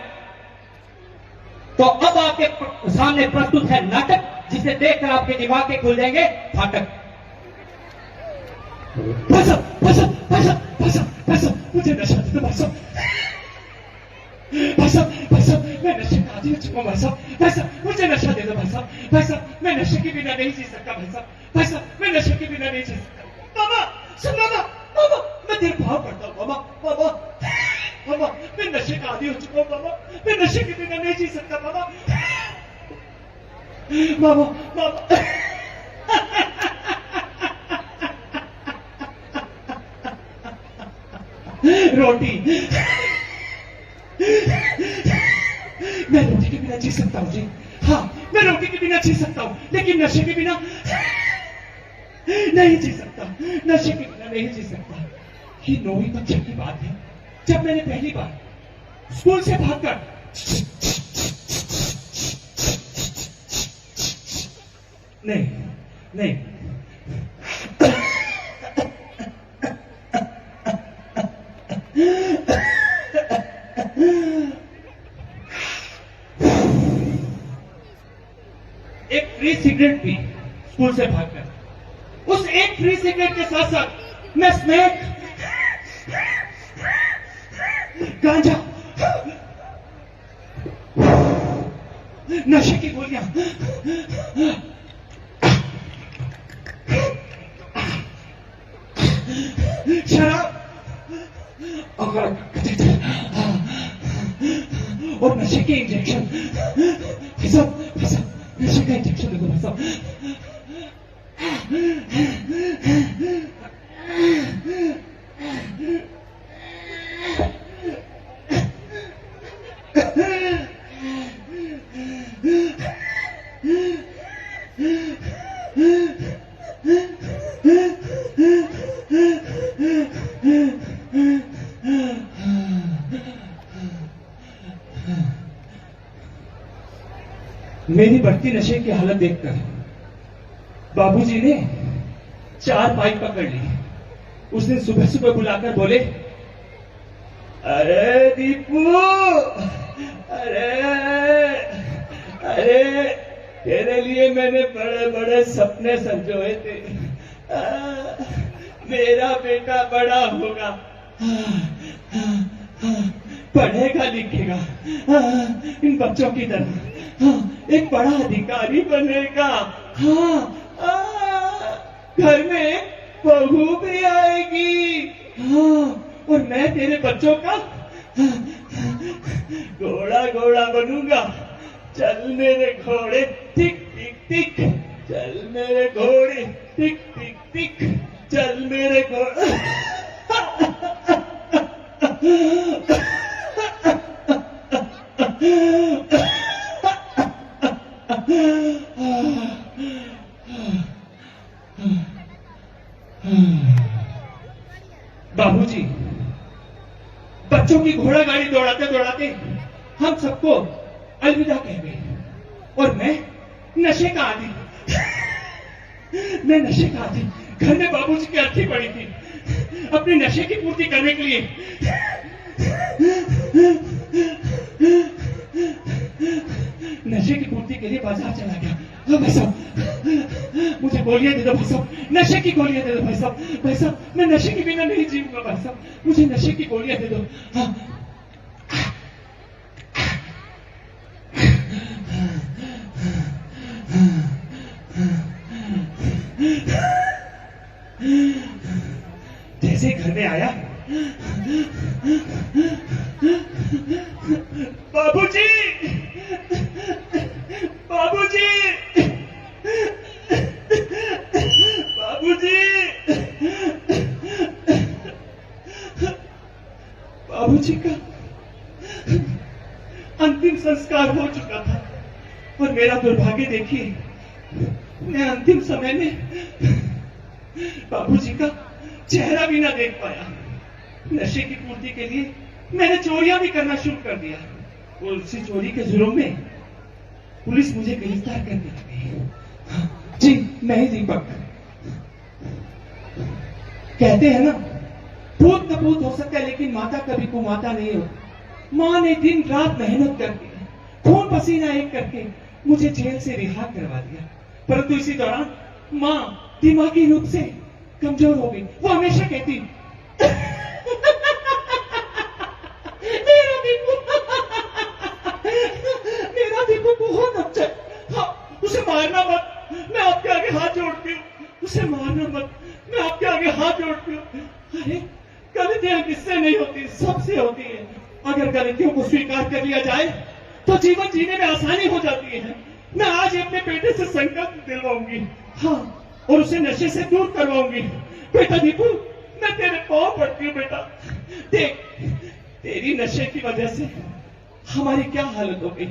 तो अब आपके सामने प्रस्तुत है नाटक, जिसे देखकर आपके दिमाग के खुल जाएंगे फाटक। मुझे नशा दे दो भाई साहब, मैं नशे का आदी हो चुका हूं भाई साहब, मुझे नशा दे दो भाई साहब, मैं नशे के बिना नहीं जी सकता भाई साहब, मैं नशे के बिना नहीं जी सकता। मामा सुन, मामा मैं तेरे भाव पड़ता हूं मामा, मैं नशे का आदी हो चुका हूं मामा, मैं नशे के बिना नहीं जी सकता मामा। रोटी, मैं रोटी के बिना जी सकता हूं जी, हाँ मैं रोटी के बिना जी सकता हूं, लेकिन नशे के बिना नहीं जी सकता, नशे के बिना नहीं जी सकता। ये 9वीं कक्षा की बात है, जब मैंने पहली बार स्कूल से भागकर नहीं, एक फ्री सिगरेट पी स्कूल से भागकर। उस एक फ्री सिगरेट के साथ साथ मैं स्मैक, गांजा, नशे की गोलियां, शराब और नशे के इंजेक्शन, सब नशे का इंजेक्शन देखो भाई साहब। मेरी बढ़ती नशे की हालत देखकर बाबूजी ने 4 पाइप पकड़ ली। उस दिन सुबह सुबह बुलाकर बोले, अरे दीपू, अरे तेरे लिए मैंने बड़े बड़े सपने संजोए थे। मेरा बेटा बड़ा होगा, पढ़ेगा लिखेगा, इन बच्चों की तरह एक बड़ा अधिकारी बनेगा। घर में बहू भी आएगी। और मैं तेरे बच्चों का घोड़ा घोड़ा बनूंगा। चल मेरे घोड़े टिक टिक टिक, चल मेरे घोड़े टिक टिक टिक, चल मेरे घोड़े। बाबूजी बच्चों की घोड़ा गाड़ी दौड़ाते दौड़ाते हम सबको अलविदा कह गए और मैं नशे का आदी। मैं नशे का आदी। घर में बाबूजी की अर्थी पड़ी थी। अपने नशे की पूर्ति करने के लिए नशे की पूर्ति के लिए बाजार चला गया। भाई साहब मुझे गोलियां दे दो भाई साहब, नशे की गोलियां दे दो भाई साहब। भाई साहब मैं नशे के बिना नहीं जीऊंगा भाई साहब, मुझे नशे की गोलियां दे दो। जैसे घर में आया, बाबूजी, बाबूजी, बाबूजी, बाबूजी का अंतिम संस्कार हो चुका था और मेरा दुर्भाग्य देखिए, मैं अंतिम समय में बाबूजी का चेहरा भी ना देख पाया। नशे की पूर्ति के लिए मैंने चोरियां भी करना शुरू कर दिया और उसी चोरी के जुर्म में पुलिस मुझे गिरफ्तार करने लगी। जी मैं ही दीपक। कहते हैं ना, पूत कपूत हो सकता है लेकिन माता कभी कुमाता नहीं हो। मां ने दिन रात मेहनत करके खून पसीना एक करके मुझे जेल से रिहा करवा दिया, परंतु इसी दौरान मां दिमागी रूप से कमजोर हो गई। वो हमेशा कहती, मेरा दीपू बहुत अच्छा है, हाँ, उसे मारना मत, मैं आपके आगे हाथ जोड़ती हूँ, उसे मारना मत, मैं आपके आगे हाथ जोड़ती हूँ। अरे गलतियां किससे नहीं होती, सबसे होती है। अगर गलतियों को स्वीकार कर लिया जाए तो जीवन जीने में आसानी हो जाती है। मैं आज अपने बेटे से संकल्प दिलवाऊंगी, हाँ, और उसे नशे से दूर करवाऊंगी। बेटा दीपू, मैं तेरे पांव पड़ती हूँ बेटा। देख, तेरी नशे की वजह से हमारी क्या हालत हो गई।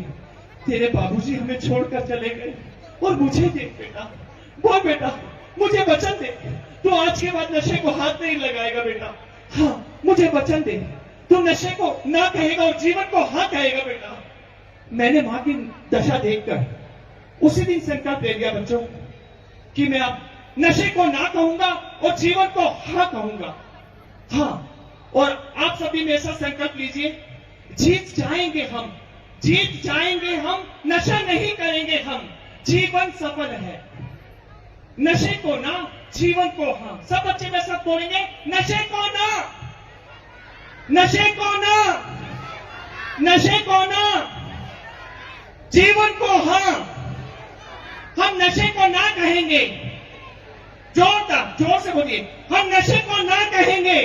तेरे बाबूजी हमें छोड़कर चले गए और मुझे देख बेटा, बोल बेटा, मुझे वचन दे, तू आज के बाद नशे को हाथ नहीं लगाएगा बेटा। हाँ, मुझे वचन दे, तू नशे को ना कहेगा और जीवन को हाँ कहेगा बेटा। मैंने मां की दशा देखकर उसी दिन संकल्प ले लिया बच्चों, कि मैं अब नशे को ना कहूंगा और जीवन को हाँ कहूंगा। हाँ, और आप सभी में ऐसा संकल्प लीजिए, जीत जाएंगे हम, जीत जाएंगे हम, नशा नहीं करेंगे हम, जीवन सफल है। नशे को ना, जीवन को हाँ। सब बच्चे में सब बोलेंगे, नशे को ना, नशे को ना, नशे को ना, जीवन को हाँ। हम नशे को ना कहेंगे, जोर से बोलिए, हम नशे को ना कहेंगे,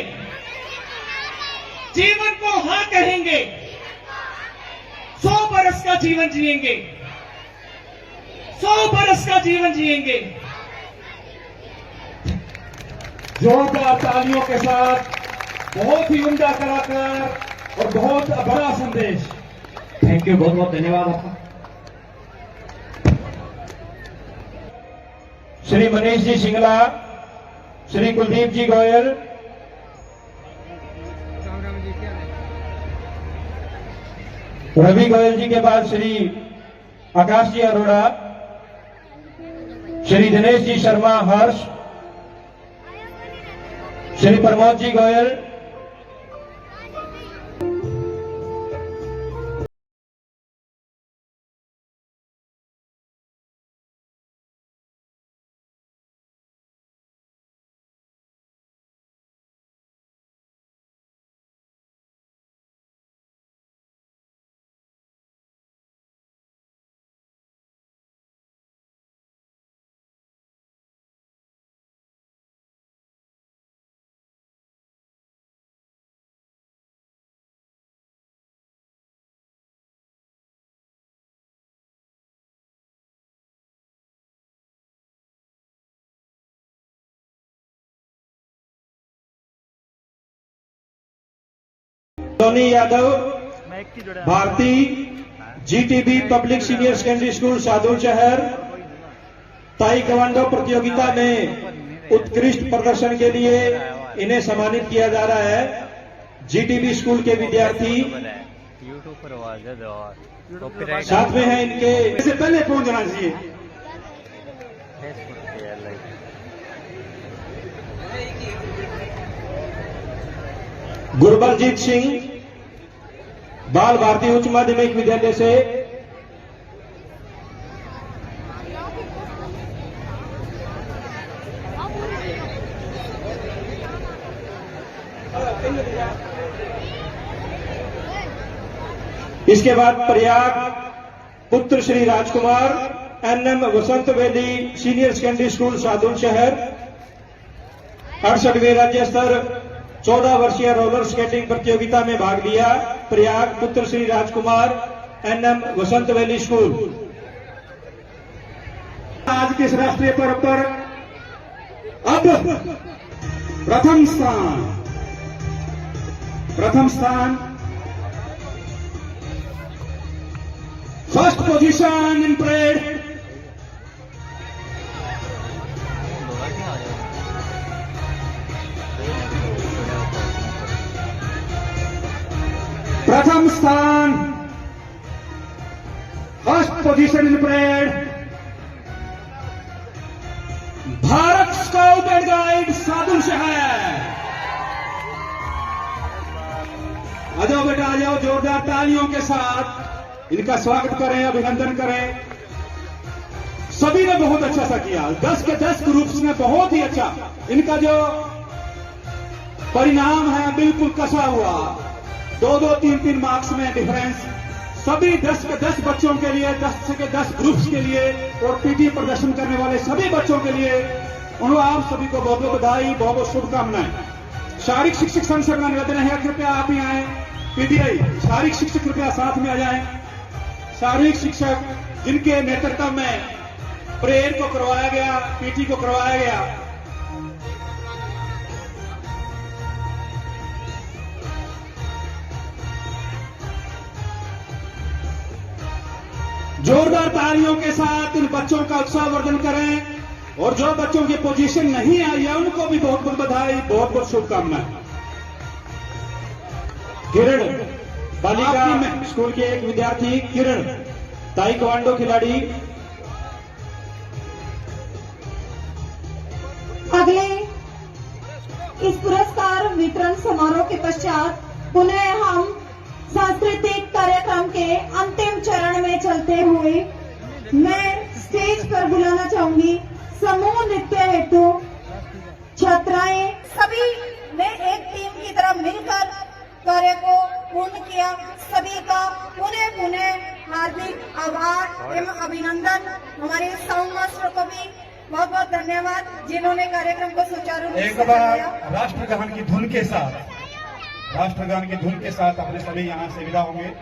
जीवन को हाँ कहेंगे, 100 बरस का जीवन जिएंगे, 100 बरस का जीवन जिएंगे। जोरदार तालियों के साथ बहुत ही उम्दा कलाकार और बहुत बड़ा संदेश। थैंक यू, बहुत बहुत धन्यवाद आपका। श्री मनीष जी सिंगला, श्री कुलदीप जी गोयल, रवि गोयल जी के बाद Shri Akash ji Arora, Shri Dinesh ji Sharma Harsh, Shri Pramod ji Goyal, Tony Yadav, Bharti, GTB public senior secondary school Sadulshahar, taekwondo प्रतियोगिता में उत्कृष्ट प्रदर्शन के लिए इन्हें सम्मानित किया जा रहा है। जीटीबी स्कूल के विद्यार्थी साथ में हैं इनके, इससे पहले पहुंच जाना चाहिए। गुरबलजीत सिंह, बाल भारती उच्च माध्यमिक विद्यालय से, इसके बाद प्रयाग पुत्र Shri Rajkumar, NM Vasant valley senior secondary school Sadulshahar, 68वें राज्य स्तर 14 वर्षीय रोलर स्केटिंग प्रतियोगिता में भाग लिया। प्रयाग पुत्र Shri Rajkumar, NM Vasant valley school. आज के इस राष्ट्रीय पर्व पर अब प्रथम स्थान फर्स्ट पोजीशन इन परेड प्रथम स्थान first position in parade Bharat scout and guide Sadul शहर। आ जाओ बेटा, आ जाओ, जोरदार तालियों के साथ इनका स्वागत करें, अभिनंदन करें। सभी ने बहुत अच्छा सा किया, 10 के 10 ग्रुप्स ने बहुत ही अच्छा। इनका जो परिणाम है बिल्कुल कसा हुआ, 2-2, 3-3 मार्क्स में डिफरेंस। सभी 10 के 10 बच्चों के लिए, 10 के 10 ग्रुप्स के लिए और पीटी प्रदर्शन करने वाले सभी बच्चों के लिए उन्होंने आप सभी को बहुत बहुत बधाई, बहुत बहुत शुभकामनाएं। शारीरिक शिक्षक संघ से मेरा निवेदन है, कृपया आप ही आए। पीटीआई शारीरिक शिक्षक कृपया साथ में आ जाएं। शारीरिक शिक्षक जिनके नेतृत्व में प्रेयर को करवाया गया, पीटी को करवाया गया, जोरदार तालियों के साथ इन बच्चों का उत्साहवर्धन करें। और जो बच्चों की पोजीशन नहीं आई है उनको भी बहुत बहुत बधाई, बहुत बहुत शुभकामनाएं। किरण बालिका स्कूल के एक विद्यार्थी किरण, ताइक्वांडो खिलाड़ी, वितरण समारोह के पश्चात पुनः हम सांस्कृतिक कार्यक्रम के अंतिम चरण में चलते हुए मैं स्टेज पर बुलाना चाहूंगी समूह नृत्य हेतु छात्राएं सभी ने एक टीम की तरह मिलकर कार्य को पूर्ण किया। सभी का पुनः पुनः हार्दिक आभार एवं अभिनंदन। हमारे साउंड मास्टर को भी बहुत बहुत धन्यवाद जिन्होंने कार्यक्रम को सुचारू रूप एक से बार चलाया। राष्ट्रगान की धुन के साथ अपने सभी यहाँ से विदा होंगे।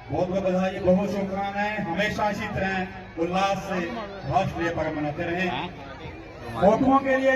बहुत बहुत बधाई, बहुत शुभकामनाएं। हमेशा इसी तरह उल्लास से राष्ट्रीय पर्व मनाते रहें। फोटोओं के लिए